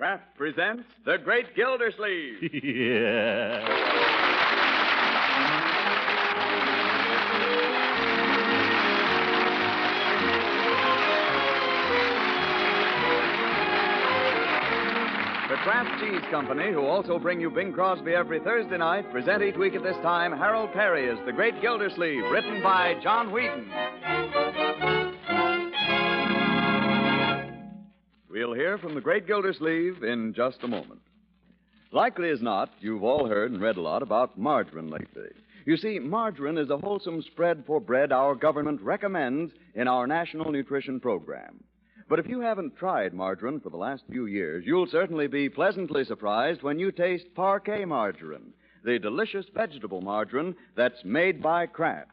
Kraft presents The Great Gildersleeve. Yeah. The Kraft Cheese Company, who also bring you Bing Crosby every Thursday night, present each week at this time Harold Perry as The Great Gildersleeve, written by John Wheaton. We'll hear from The Great Gildersleeve in just a moment. Likely as not, you've all heard and read a lot about margarine lately. You see, margarine is a wholesome spread for bread our government recommends in our National Nutrition Program. But if you haven't tried margarine for the last few years, you'll certainly be pleasantly surprised when you taste Parquet margarine, the delicious vegetable margarine that's made by Kraft.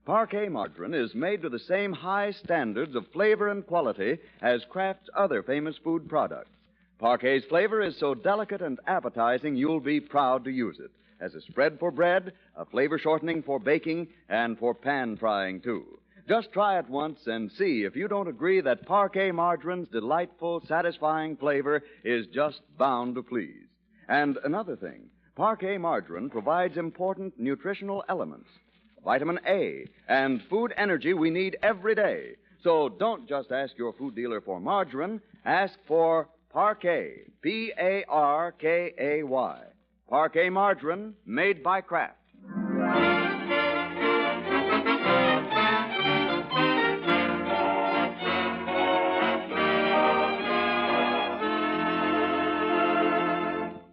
Parquet margarine is made to the same high standards of flavor and quality as Kraft's other famous food products. Parquet's flavor is so delicate and appetizing, you'll be proud to use it as a spread for bread, a flavor shortening for baking, and for pan frying, too. Just try it once and see if you don't agree that Parquet margarine's delightful, satisfying flavor is just bound to please. And another thing, Parquet margarine provides important nutritional elements, vitamin A, and food energy we need every day. So don't just ask your food dealer for margarine, ask for Parquet, P-A-R-K-A-Y. Parquet margarine made by Kraft.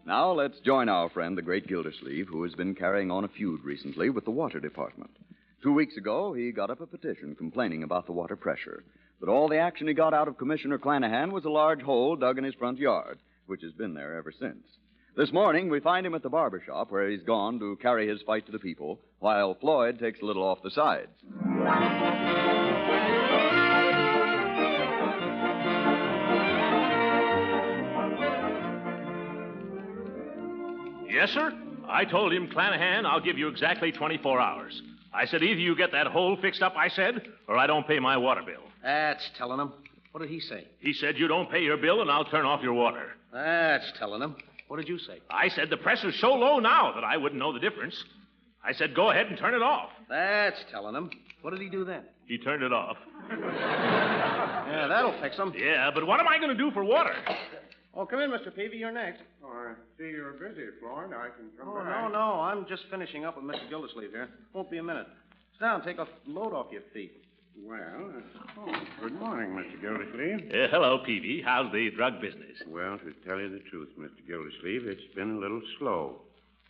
Now let's join our friend, the Great Gildersleeve, who has been carrying on a feud recently with the Water Department. 2 weeks ago, he got up a petition complaining about the water pressure. But all the action he got out of Commissioner Clanahan was a large hole dug in his front yard, which has been there ever since. This morning, we find him at the barber shop where he's gone to carry his fight to the people, while Floyd takes a little off the sides. Yes, sir. I told him, Clanahan, I'll give you exactly 24 hours. I said, either you get that hole fixed up, I said, or I don't pay my water bill. That's telling him. What did he say? He said, you don't pay your bill and I'll turn off your water. That's telling him. What did you say? I said, the pressure's so low now that I wouldn't know the difference. I said, go ahead and turn it off. That's telling him. What did he do then? He turned it off. Yeah, that'll fix him. Yeah, but what am I going to do for water? Oh, come in, Mr. Peavy. You're next. Oh, I see you're busy, Floyd. I can come Oh, back. no. I'm just finishing up with Mr. Gildersleeve here. Won't be a minute. Sit down. Take a load off your feet. Well, good morning, Mr. Gildersleeve. Hello, Peavy. How's the drug business? Well, to tell you the truth, Mr. Gildersleeve, it's been a little slow.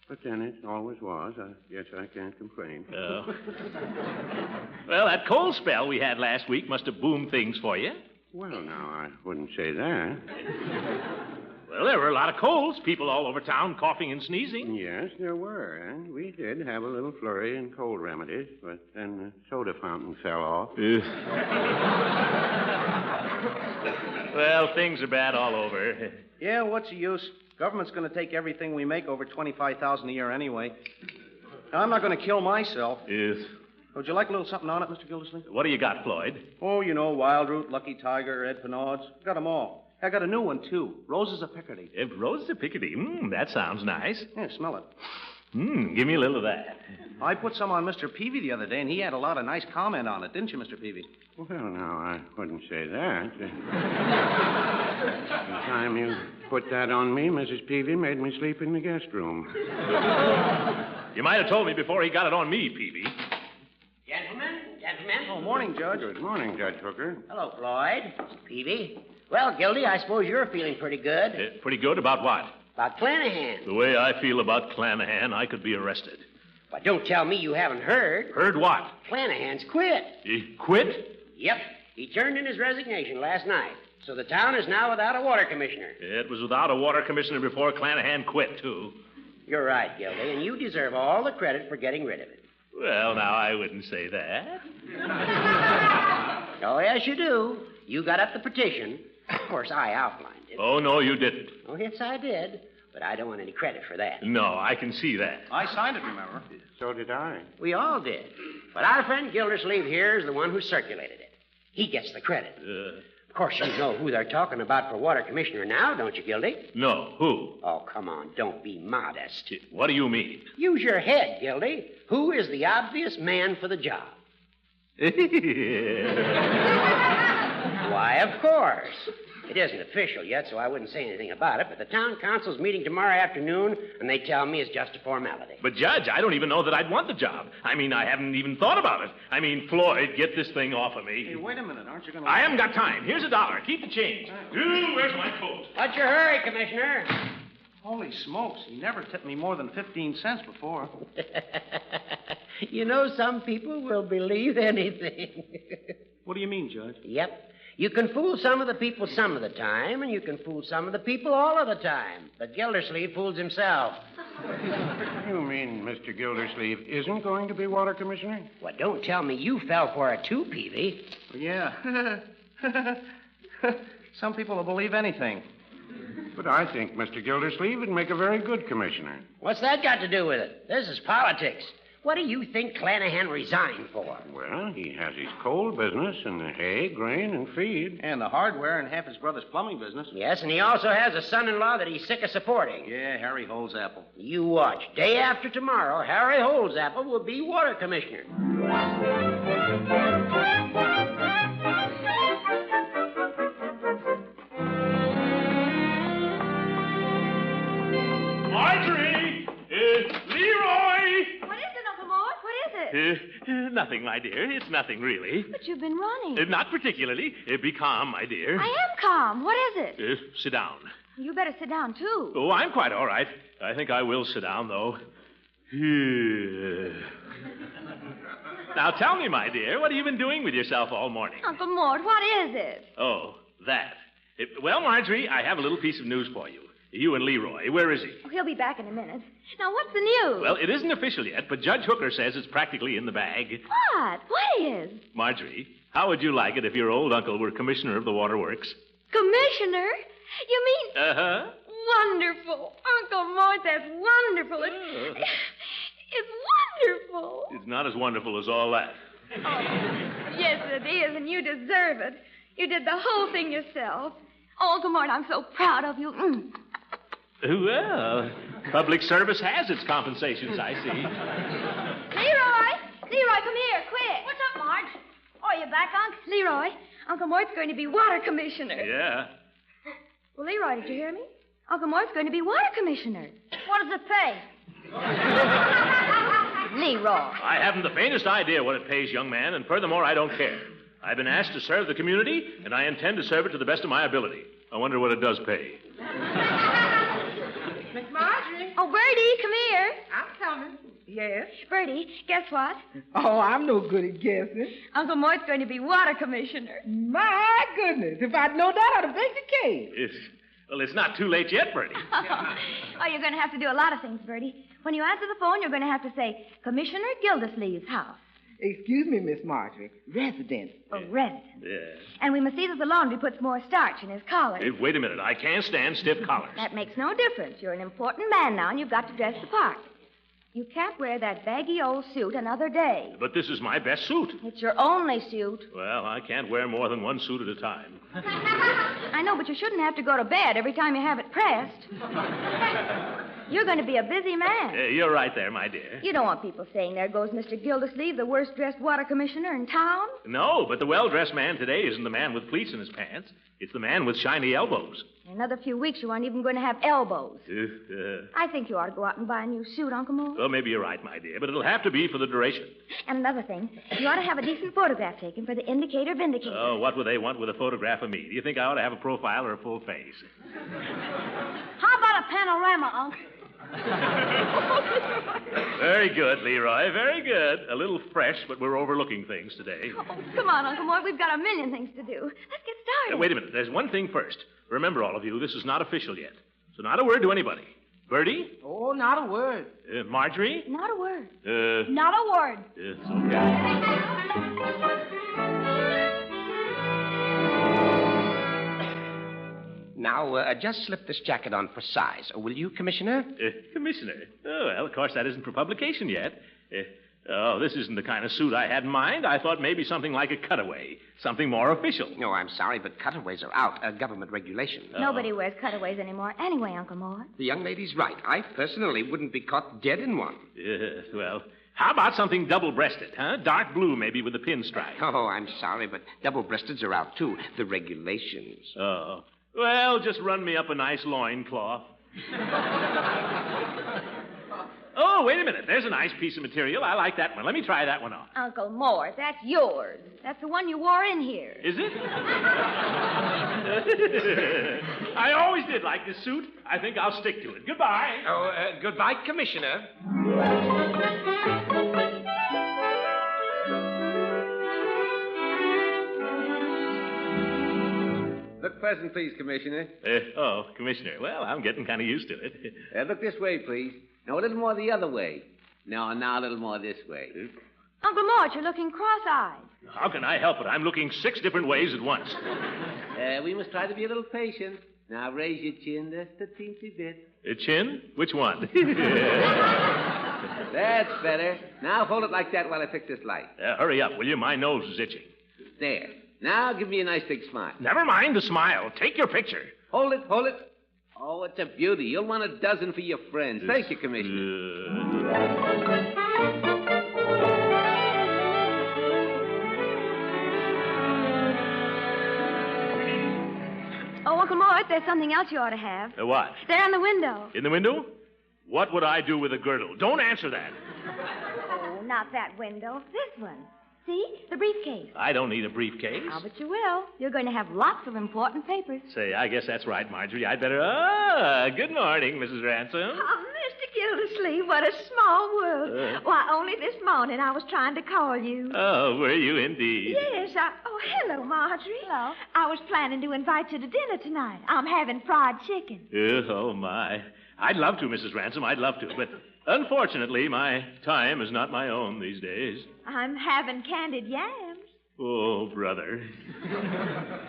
But then it always was. I guess I can't complain. Well, that cold spell we had last week must have boomed things for you. Well, now, I wouldn't say that. Well, there were a lot of colds. People all over town coughing and sneezing. Yes, there were. And we did have a little flurry in cold remedies, but then the soda fountain fell off. Well, things are bad all over. Yeah, what's the use? Government's going to take everything we make, over $25,000 a year anyway. Now, I'm not going to kill myself. Yes. Would you like a little something on it, Mr. Gildersleeve? What do you got, Floyd? Oh, you know, Wild Root, Lucky Tiger, Ed Penard's. Got them all. I got a new one, too. Roses of Picardy. Roses of Picardy. That sounds nice. Yeah, smell it. Give me a little of that. I put some on Mr. Peavy the other day, and he had a lot of nice comment on it, didn't you, Mr. Peavy? Well, now, I wouldn't say that. The time you put that on me, Mrs. Peavy made me sleep in the guest room. You might have told me before he got it on me, Peavy. Gentlemen. Oh, morning, Judge. Good morning, Judge Hooker. Hello, Floyd. Mr. Peavy. Well, Gildy, I suppose you're feeling pretty good. Pretty good about what? About Clanahan. The way I feel about Clanahan, I could be arrested. But don't tell me you haven't heard. Heard what? Clanahan's quit. He quit? Yep. He turned in his resignation last night. So the town is now without a water commissioner. It was without a water commissioner before Clanahan quit, too. You're right, Gildy, and you deserve all the credit for getting rid of it. Well, now, I wouldn't say that. Oh, yes, you do. You got up the petition. Of course, I outlined it. Oh, no, you didn't. Oh, yes, I did. But I don't want any credit for that. No, I can see that. I signed it, remember? So did I. We all did. But our friend Gildersleeve here is the one who circulated it. He gets the credit. Of course, you know who they're talking about for water commissioner now, don't you, Gildy? No, who? Oh, come on, don't be modest. What do you mean? Use your head, Gildy. Who is the obvious man for the job? Why, of course. It isn't official yet, so I wouldn't say anything about it, but the town council's meeting tomorrow afternoon, and they tell me it's just a formality. But, Judge, I don't even know that I'd want the job. I mean, I haven't even thought about it. I mean, Floyd, get this thing off of me. Hey, wait a minute. Aren't you going to... I haven't got time. Here's $1. Keep the change. Ooh, where's my coat? What's your hurry, Commissioner? Holy smokes. He never tipped me more than 15 cents before. You know, some people will believe anything. What do you mean, Judge? Yep. You can fool some of the people some of the time, and you can fool some of the people all of the time. But Gildersleeve fools himself. You mean Mr. Gildersleeve isn't going to be water commissioner? Well, don't tell me you fell for it too, Peavy. Yeah. Some people will believe anything. But I think Mr. Gildersleeve would make a very good commissioner. What's that got to do with it? This is politics. What do you think Clanahan resigned for? Well, he has his coal business and the hay, grain, and feed. And the hardware and half his brother's plumbing business. Yes, and he also has a son-in-law that he's sick of supporting. Yeah, Harry Holdsapple. You watch. Day after tomorrow, Harry Holdsapple will be water commissioner. Marjorie! Leroy! What is it, Uncle Mort? What is it? Nothing, my dear. It's nothing, really. But you've been running. Not particularly. Be calm, my dear. I am calm. What is it? Sit down. You better sit down, too. Oh, I'm quite all right. I think I will sit down, though. Now, tell me, my dear, what have you been doing with yourself all morning? Uncle Mort, what is it? Oh, that. Well, Marjorie, I have a little piece of news for you. You and Leroy. Where is he? Oh, he'll be back in a minute. Now, what's the news? Well, it isn't official yet, but Judge Hooker says it's practically in the bag. What? What is? Marjorie, how would you like it if your old uncle were commissioner of the waterworks? Commissioner? You mean... Uh-huh. Wonderful. Uncle Mort, that's wonderful. It's wonderful. It's not as wonderful as all that. Oh, yes, it is, and you deserve it. You did the whole thing yourself. Oh, Uncle Mort, I'm so proud of you. Well, public service has its compensations, I see. Leroy, come here, quick. What's up, Marge? Oh, you back, Unc? Leroy, Uncle Mort's going to be water commissioner. Yeah. Well, Leroy, did you hear me? Uncle Mort's going to be water commissioner. What does it pay? Leroy. I haven't the faintest idea what it pays, young man, and furthermore, I don't care. I've been asked to serve the community, and I intend to serve it to the best of my ability. I wonder what it does pay. Miss Marjorie. Oh, Bertie, come here. I'm coming. Yes. Bertie, guess what? Oh, I'm no good at guessing. Uncle Mort's going to be water commissioner. My goodness. If I'd known that, I'd have baked a cake. It's not too late yet, Bertie. Oh, you're going to have to do a lot of things, Bertie. When you answer the phone, you're going to have to say, Commissioner Gildersleeve's house. Excuse me, Miss Marjorie. Resident. A resident. Yeah. And we must see that the laundry puts more starch in his collar. Wait a minute. I can't stand stiff collars. That makes no difference. You're an important man now, and you've got to dress the part. You can't wear that baggy old suit another day. But this is my best suit. It's your only suit. Well, I can't wear more than one suit at a time. I know, but you shouldn't have to go to bed every time you have it pressed. You're going to be a busy man. You're right there, my dear. You don't want people saying, there goes Mr. Gildersleeve, the worst-dressed water commissioner in town. No, but the well-dressed man today isn't the man with pleats in his pants. It's the man with shiny elbows. In another few weeks, you aren't even going to have elbows. I think you ought to go out and buy a new suit, Uncle Mort. Well, maybe you're right, my dear, but it'll have to be for the duration. And another thing, you ought to have a decent photograph taken for the Indicator Vindicator. Oh, what would they want with a photograph of me? Do you think I ought to have a profile or a full face? How about a panorama, Uncle? Very good, Leroy, very good. A little fresh, but we're overlooking things today. Oh, come on, Uncle Mort. We've got a million things to do. Let's get started. Wait a minute. There's one thing first. Remember, all of you, this is not official yet. So not a word to anybody. Bertie? Oh, not a word. Marjorie? Not a word. Not a word. It's okay. Now, just slip this jacket on for size. Will you, Commissioner? Commissioner? Oh, well, of course, that isn't for publication yet. Oh, this isn't the kind of suit I had in mind. I thought maybe something like a cutaway. Something more official. No, I'm sorry, but cutaways are out. Government regulation. Nobody wears cutaways anymore anyway, Uncle Mort. The young lady's right. I personally wouldn't be caught dead in one. Yes, well, how about something double-breasted, huh? Dark blue, maybe, with a pinstripe. Oh, I'm sorry, but double-breasteds are out, too. The regulations. Oh. Well, just run me up a nice loincloth. Oh, wait a minute. There's a nice piece of material. I like that one. Let me try that one on. Uncle Mort, that's yours. That's the one you wore in here. Is it? I always did like this suit. I think I'll stick to it. Goodbye. Oh, goodbye, Commissioner. Look pleasant, please, Commissioner. Commissioner. Well, I'm getting kind of used to it. Look this way, please. Now, a little more the other way. Now, a little more this way. Uncle Mort, you're looking cross-eyed. How can I help it? I'm looking 6 different ways at once. We must try to be a little patient. Now, raise your chin just a teensy bit. A chin? Which one? That's better. Now, hold it like that while I fix this light. Hurry up, will you? My nose is itching. There. Now, give me a nice big smile. Never mind the smile. Take your picture. Hold it. Oh, it's a beauty. You'll want a dozen for your friends. Thank you, Commissioner. Oh, Uncle Mort, there's something else you ought to have. What? There in the window. In the window? What would I do with a girdle? Don't answer that. Oh, not that window. This one. See? The briefcase. I don't need a briefcase. Oh, but you will. You're going to have lots of important papers. Say, I guess that's right, Marjorie. I'd better... good morning, Mrs. Ransom. Oh, Mr. Gildersleeve, what a small world. Why, only this morning I was trying to call you. Oh, were you indeed? Yes. Oh, hello, Marjorie. Hello. I was planning to invite you to dinner tonight. I'm having fried chicken. Oh, my. I'd love to, Mrs. Ransom. I'd love to. But unfortunately, my time is not my own these days. I'm having candied yams. Oh, brother.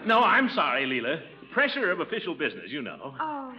No, I'm sorry, Leela. Pressure of official business, you know. Oh.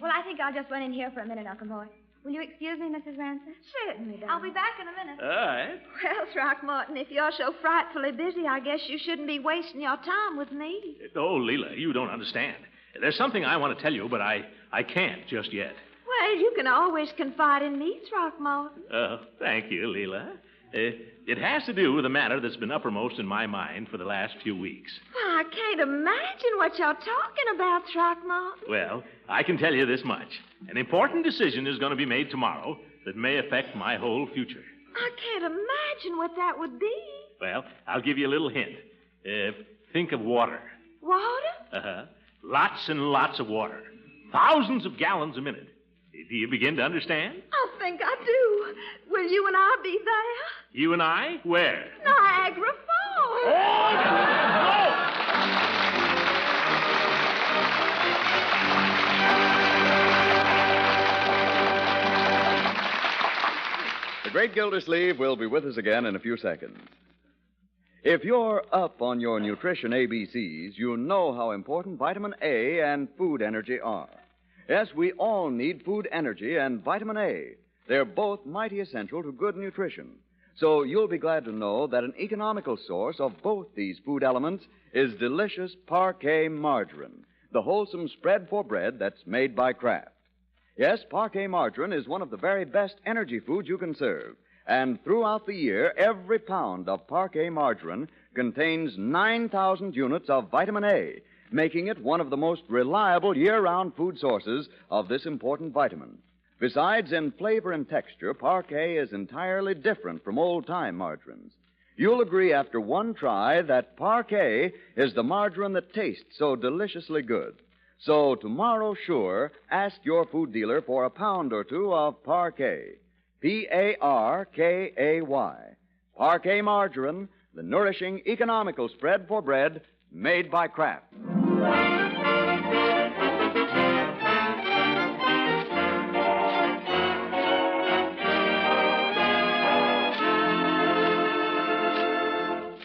Well, I think I'll just run in here for a minute, Uncle Mort. Will you excuse me, Mrs. Ransom? Certainly, darling. I'll be back in a minute. All right. Well, Throckmorton, if you're so frightfully busy, I guess you shouldn't be wasting your time with me. Oh, Leela, you don't understand. There's something I want to tell you, but I can't just yet. Well, you can always confide in me, Throckmorton. Oh, thank you, Leela. It has to do with a matter that's been uppermost in my mind for the last few weeks. Well, I can't imagine what you're talking about, Throckmorton. Well, I can tell you this much. An important decision is going to be made tomorrow that may affect my whole future. I can't imagine what that would be. Well, I'll give you a little hint. Think of water. Water? Uh-huh. Lots and lots of water. Thousands of gallons a minute. Do you begin to understand? I think I do. Will you and I be there? You and I? Where? Niagara Falls. The great Gildersleeve will be with us again in a few seconds. If you're up on your nutrition ABCs, you know how important vitamin A and food energy are. Yes, we all need food energy and vitamin A. They're both mighty essential to good nutrition. So you'll be glad to know that an economical source of both these food elements is delicious Parquet margarine, the wholesome spread for bread that's made by Kraft. Yes, Parquet margarine is one of the very best energy foods you can serve. And throughout the year, every pound of Parquet margarine contains 9,000 units of vitamin A, making it one of the most reliable year-round food sources of this important vitamin. Besides, in flavor and texture, Parquet is entirely different from old-time margarines. You'll agree after one try that Parquet is the margarine that tastes so deliciously good. So tomorrow, sure, ask your food dealer for a pound or two of Parquet. Parkay. Parquet margarine, the nourishing, economical spread for bread made by Kraft.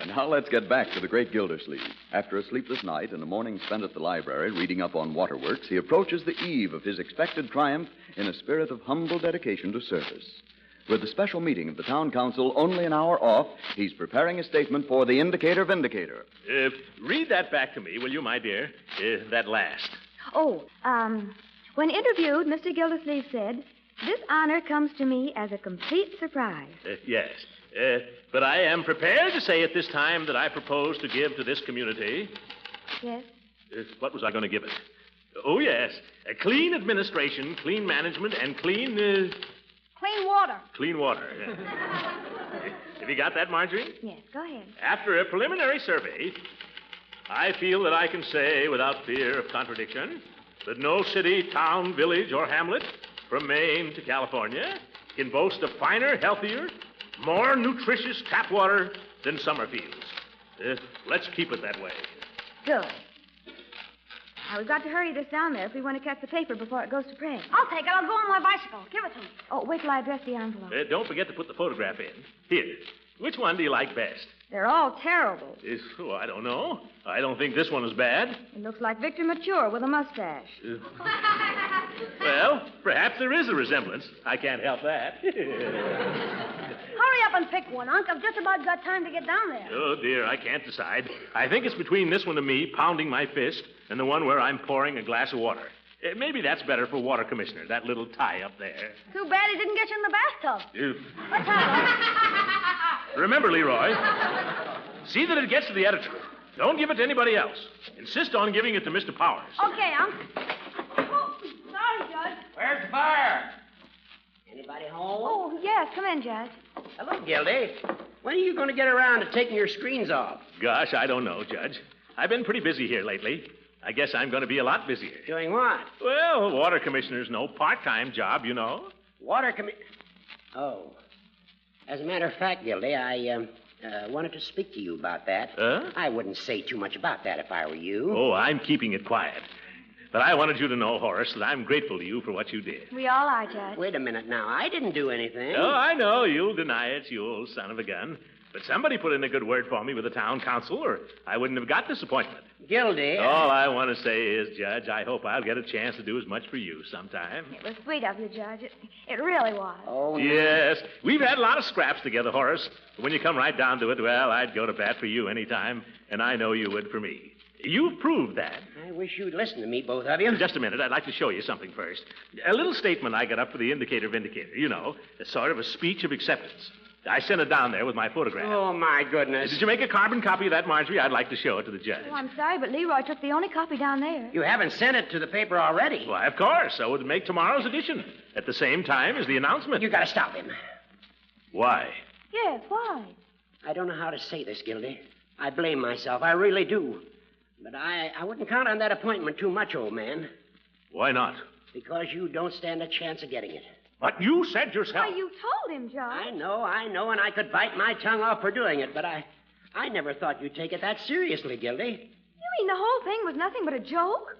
And now let's get back to the great Gildersleeve. After a sleepless night and a morning spent at the library reading up on waterworks, he approaches the eve of his expected triumph in a spirit of humble dedication to service. With the special meeting of the town council only an hour off, he's preparing a statement for the Indicator Vindicator. Read that back to me, will you, my dear? That last. Oh, when interviewed, Mr. Gildersleeve said, "This honor comes to me as a complete surprise." Yes. But I am prepared to say at this time that I propose to give to this community... Yes? What was I going to give it? Oh, yes. A clean administration, clean management, and clean... Clean water. Clean water. Have you got that, Marjorie? Yes, go ahead. After a preliminary survey, I feel that I can say, without fear of contradiction, that no city, town, village, or hamlet, from Maine to California, can boast of finer, healthier, more nutritious tap water than Summerfield's. Let's keep it that way. Good. Now, we've got to hurry this down there if we want to catch the paper before it goes to press. I'll take it. I'll go on my bicycle. Give it to me. Oh, wait till I address the envelope. Don't forget to put the photograph in. Here. Which one do you like best? They're all terrible. Oh, I don't know. I don't think this one is bad. It looks like Victor Mature with a mustache. Well, perhaps there is a resemblance. I can't help that. Hurry up and pick one, Unc. I've just about got time to get down there. Oh, dear, I can't decide. I think it's between this one of me pounding my fist and the one where I'm pouring a glass of water. Maybe that's better for Water Commissioner, that little tie up there. Too bad he didn't get you in the bathtub. Let's have it. Remember, Leroy, see that it gets to the editor. Don't give it to anybody else. Insist on giving it to Mr. Powers. Okay, Unc. Oh, sorry, Judge. Where's the fire? Anybody home? Oh, yes. Come in, Judge. Hello, Gildy. When are you going to get around to taking your screens off? Gosh, I don't know, Judge. I've been pretty busy here lately. I guess I'm going to be a lot busier. Doing what? Well, Water Commissioner's no part-time job, you know. Oh. As a matter of fact, Gildy, I wanted to speak to you about that. Huh? I wouldn't say too much about that if I were you. Oh, I'm keeping it quiet. But I wanted you to know, Horace, that I'm grateful to you for what you did. We all are, Judge. Wait a minute now. I didn't do anything. Oh, I know. You'll deny it, you old son of a gun. But somebody put in a good word for me with the town council, or I wouldn't have got this appointment. Gildy. All I want to say is, Judge, I hope I'll get a chance to do as much for you sometime. It was sweet of you, Judge. It really was. Oh, no. Yes. We've had a lot of scraps together, Horace. But when you come right down to it, well, I'd go to bat for you any time, and I know you would for me. You've proved that. I wish you'd listen to me, both of you. Just a minute. I'd like to show you something first. A little statement I got up for the Indicator Vindicator. You know, a sort of a speech of acceptance. I sent it down there with my photograph. Oh, my goodness. Did you make a carbon copy of that, Marjorie? I'd like to show it to the judge. Oh, I'm sorry, but Leroy took the only copy down there. You haven't sent it to the paper already. Why, of course. So it would make tomorrow's edition at the same time as the announcement. You got to stop him. Why? Yes, why? I don't know how to say this, Gildy. I blame myself. I really do. But I wouldn't count on that appointment too much, old man. Why not? Because you don't stand a chance of getting it. But you said yourself. Why, you told him, Judge. I know, and I could bite my tongue off for doing it, but I never thought you'd take it that seriously, Gildy. You mean the whole thing was nothing but a joke?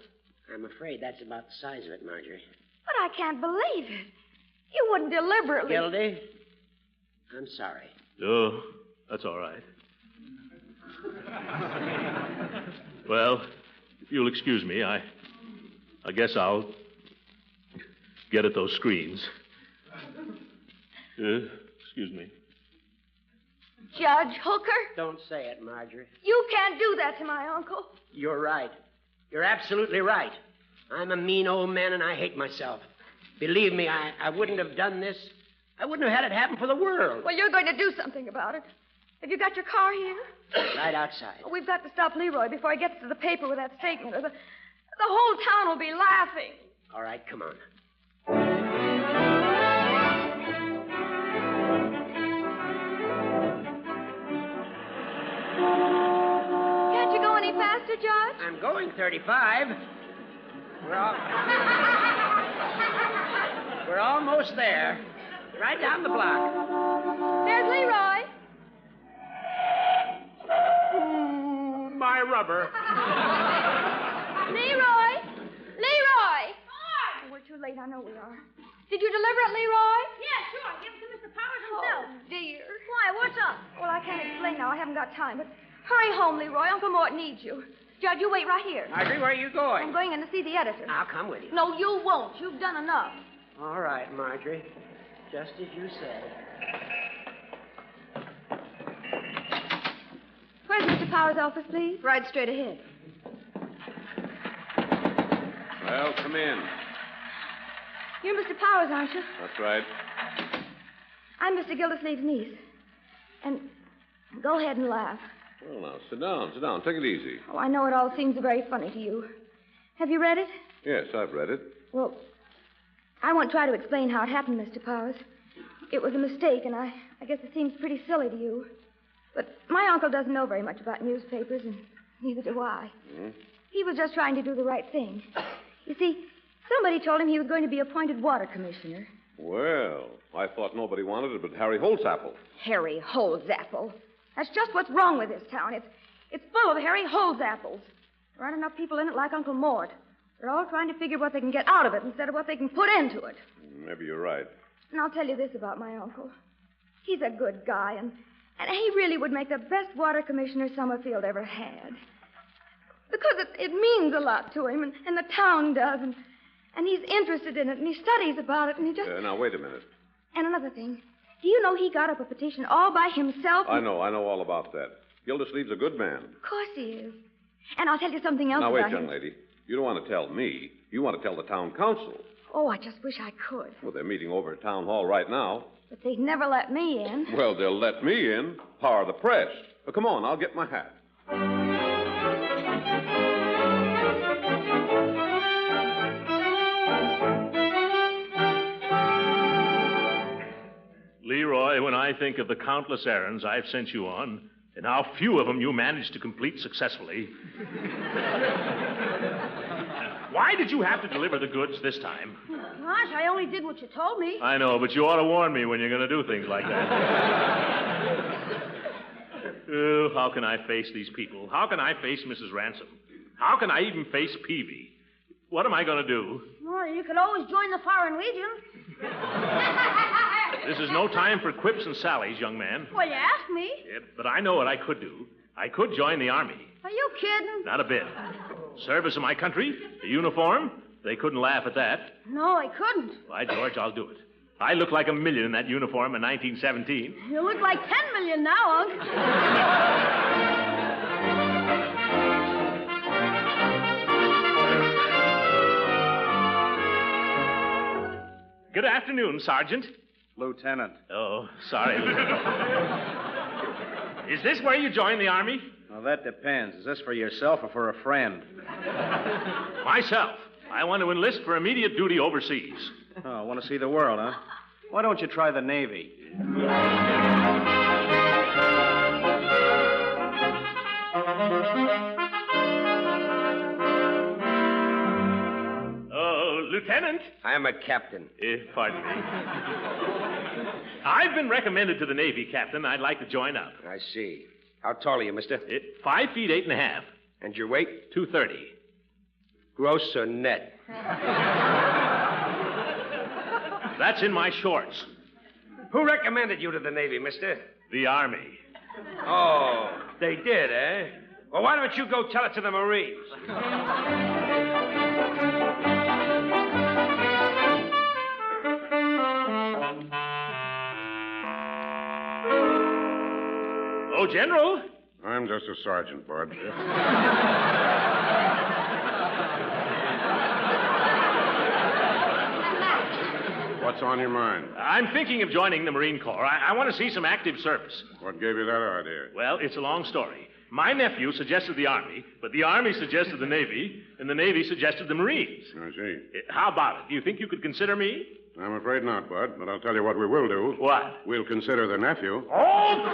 I'm afraid that's about the size of it, Marjorie. But I can't believe it. You wouldn't deliberately... Gildy, I'm sorry. Oh, that's all right. Well, if you'll excuse me, I guess I'll get at those screens. Excuse me. Judge Hooker? Don't say it, Marjorie. You can't do that to my uncle. You're right. You're absolutely right. I'm a mean old man, and I hate myself. Believe me, I wouldn't have done this. I wouldn't have had it happen for the world. Well, you're going to do something about it. Have you got your car here? Right outside. Oh, we've got to stop Leroy before he gets to the paper with that statement, or the whole town will be laughing. All right, come on. Can't you go any faster, Judge? I'm going 35. We're almost there. Right down the block. There's Leroy. Ooh, my rubber. Leroy! Leroy! Oh, we're too late. I know we are. Did you deliver it, Leroy? Yeah, sure. Give it to Mr. Powers himself. Oh, dear. Why, what's up? Well, I can't explain now. I haven't got time. But hurry home, Leroy. Uncle Mort needs you. Judge, you wait right here. Marjorie, where are you going? I'm going in to see the editor. I'll come with you. No, you won't. You've done enough. All right, Marjorie. Just as you said. Where's Mr. Power's office, please? Right straight ahead. Well, come in. You're Mr. Powers, aren't you? That's right. I'm Mr. Gildersleeve's niece. And go ahead and laugh. Well, now, sit down, sit down. Take it easy. Oh, I know it all seems very funny to you. Have you read it? Yes, I've read it. Well, I won't try to explain how it happened, Mr. Powers. It was a mistake, and I guess it seems pretty silly to you. But my uncle doesn't know very much about newspapers, and neither do I. Hmm? He was just trying to do the right thing. You see, somebody told him he was going to be appointed water commissioner. Well, I thought nobody wanted it but Harry Holtzapfel. Harry Holtzapfel. That's just what's wrong with this town. It's full of Harry Holtzappels. There aren't enough people in it like Uncle Mort. They're all trying to figure what they can get out of it instead of what they can put into it. Maybe you're right. And I'll tell you this about my uncle. He's a good guy, and he really would make the best water commissioner Summerfield ever had. Because it means a lot to him, and the town does, and he's interested in it, and he studies about it, and he just... Now, wait a minute. And another thing. Do you know he got up a petition all by himself? I know all about that. Gildersleeve's a good man. Of course he is. And I'll tell you something else Now, about wait, young him. lady. You don't want to tell me. You want to tell the town council. Oh, I just wish I could. Well, they're meeting over at town hall right now. But they'd never let me in. Well, they'll let me in. Power the press. Come on, I'll get my hat. Leroy, when I think of the countless errands I've sent you on, and how few of them you managed to complete successfully. Why did you have to deliver the goods this time? Gosh, I only did what you told me. I know, but you ought to warn me when you're going to do things like that. Oh, how can I face these people? How can I face Mrs. Ransom? How can I even face Peavy? What am I going to do? Well, you could always join the Foreign Legion. This is no time for quips and sallies, young man. Well, you asked me. Yeah, but I know what I could do. I could join the Army. Are you kidding? Not a bit. Service in my country, the uniform, they couldn't laugh at that. No, I couldn't. By George, I'll do it. I look like $1 million in that uniform in 1917. You look like $10 million now, Unc. Good afternoon, Sergeant. Lieutenant. Oh, sorry, Lieutenant. Is this where you join the Army? Well, that depends. Is this for yourself or for a friend? Myself. I want to enlist for immediate duty overseas. Oh, want to see the world, huh? Why don't you try the Navy? Oh, Lieutenant. I am a captain. Pardon me. I've been recommended to the Navy, Captain. I'd like to join up. I see. How tall are you, mister? 5 feet 8.5. And your weight? 230. Gross or net? That's in my shorts. Who recommended you to the Navy, mister? The Army. Oh, they did, eh? Well, why don't you go tell it to the Marines? Oh, General. I'm just a sergeant, Bud. What's on your mind? I'm thinking of joining the Marine Corps. I want to see some active service. What gave you that idea? Well, it's a long story. My nephew suggested the Army, but the Army suggested the Navy, and the Navy suggested the Marines. I see. How about it? Do you think you could consider me? I'm afraid not, Bud, but I'll tell you what we will do. What? We'll consider the nephew. Oh!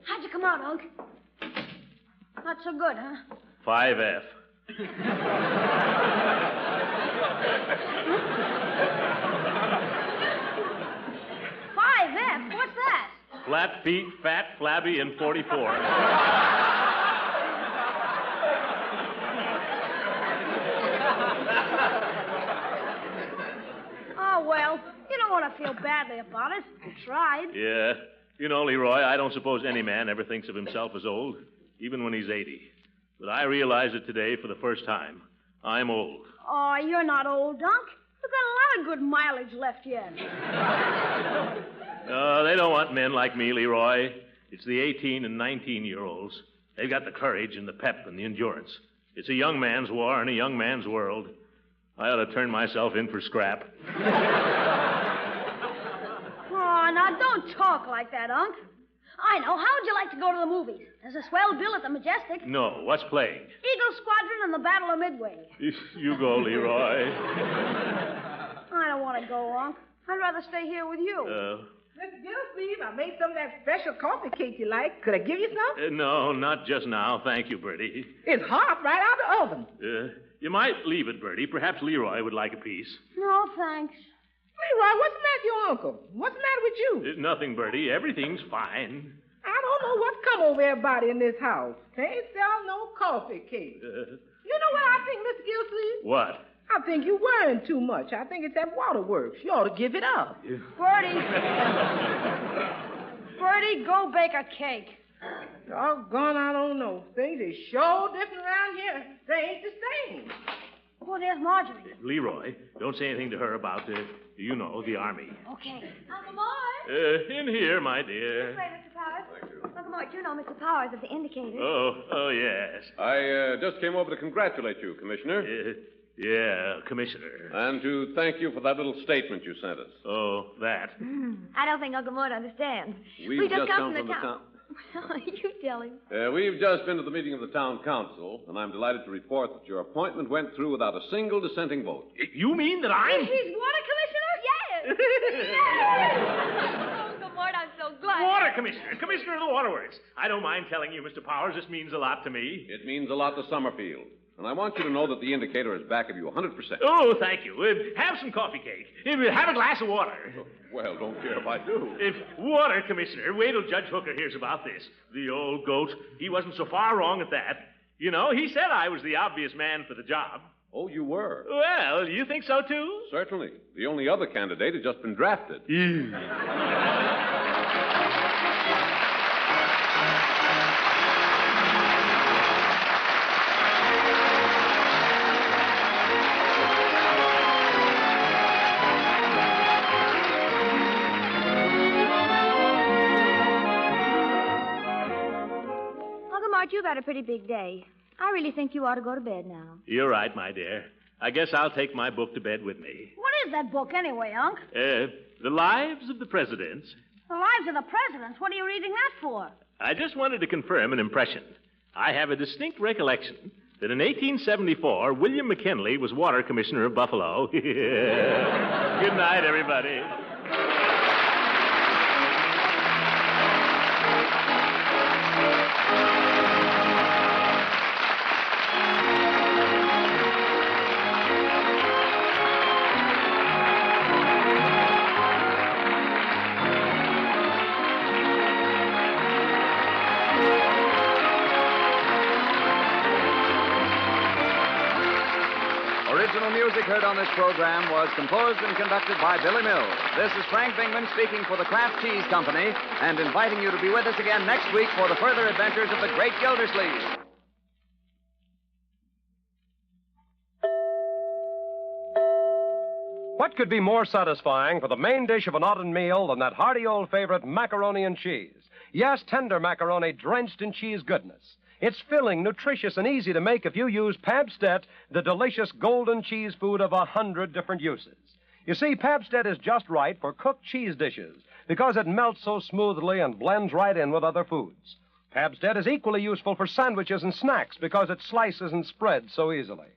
How'd you come out, Unc? Not so good, huh? 5F. What's that? Flat feet, fat, flabby, and 44. Oh, well, you don't want to feel badly about it. You tried. Yeah. You know, Leroy, I don't suppose any man ever thinks of himself as old, even when he's 80. But I realize it today for the first time. I'm old. Oh, you're not old, Dunk. You've got a lot of good mileage left yet. They don't want men like me, Leroy. It's the 18 and 19-year-olds. They've got the courage and the pep and the endurance. It's a young man's war in a young man's world. I ought to turn myself in for scrap. Oh, now don't talk like that, Unc. I know. How would you like to go to the movies? There's a swell bill at the Majestic. No, what's playing? Eagle Squadron and the Battle of Midway. You go, Leroy. I don't want to go, Unc. I'd rather stay here with you. Mr. Gildersleeve, I made some of that special coffee cake you like. Could I give you some? No, not just now. Thank you, Bertie. It's hot right out of the oven. You might leave it, Bertie. Perhaps Leroy would like a piece. No, thanks. Leroy, what's the matter with your uncle? What's the matter with you? Nothing, Bertie. Everything's fine. I don't know what's come over everybody in this house. They ain't sell no coffee cake. You know what I think, Mr. Gildersleeve? What? I think you're worrying too much. I think it's that waterworks. You ought to give it up. Bertie. Bertie, go bake a cake. Doggone, I don't know. Things are sure different around here. They ain't the same. Oh, there's Marjorie. Leroy, don't say anything to her about, the Army. Okay. Uncle Mort. In here, my dear. This way, Mr. Powers. Thank you. Uncle Mort, you know Mr. Powers of the Indicator. Oh, yes. I just came over to congratulate you, Commissioner. Yeah, Commissioner. And to thank you for that little statement you sent us. Oh, that. I don't think Uncle Mort understands. We've just come from the town. You tell him. We've just been to the meeting of the town council, and I'm delighted to report that your appointment went through without a single dissenting vote. You mean that I'm... He's water commissioner? Yes. Uncle Mort, I'm so glad. Water Commissioner of the Waterworks. I don't mind telling you, Mr. Powers, this means a lot to me. It means a lot to Summerfield. And I want you to know that the Indicator is back of you 100%. Oh, thank you. Have some coffee cake. Have a glass of water. Well, don't care if I do. Water, Commissioner. Wait till Judge Hooker hears about this. The old goat. He wasn't so far wrong at that. You know, he said I was the obvious man for the job. Oh, you were? Well, you think so, too? Certainly. The only other candidate had just been drafted. You've had a pretty big day. I really think you ought to go to bed now. You're right, my dear. I guess I'll take my book to bed with me. What is that book anyway, Unc? The Lives of the Presidents. The Lives of the Presidents? What are you reading that for? I just wanted to confirm an impression. I have a distinct recollection that in 1874, William McKinley was Water Commissioner of Buffalo. Good night, everybody. Original music heard on this program was composed and conducted by Billy Mills. This is Frank Bingman speaking for the Kraft Cheese Company and inviting you to be with us again next week for the further adventures of the great Gildersleeve. What could be more satisfying for the main dish of an autumn meal than that hearty old favorite, macaroni and cheese? Yes, tender macaroni drenched in cheese goodness. It's filling, nutritious, and easy to make if you use Pabstet, the delicious golden cheese food of 100 different uses. You see, Pabstet is just right for cooked cheese dishes because it melts so smoothly and blends right in with other foods. Pabstet is equally useful for sandwiches and snacks because it slices and spreads so easily.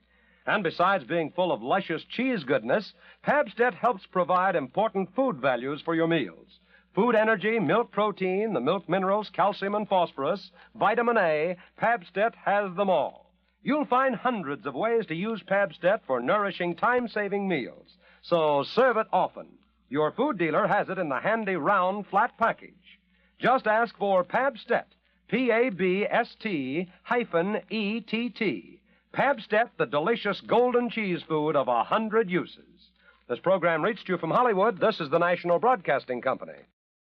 And besides being full of luscious cheese goodness, Pabstet helps provide important food values for your meals. Food energy, milk protein, the milk minerals, calcium and phosphorus, vitamin A, Pabstet has them all. You'll find hundreds of ways to use Pabstet for nourishing, time-saving meals. So serve it often. Your food dealer has it in the handy round, flat package. Just ask for Pabstet, Pabst-ETT. Pabstet, the delicious golden cheese food of 100 uses. This program reached you from Hollywood. This is the National Broadcasting Company.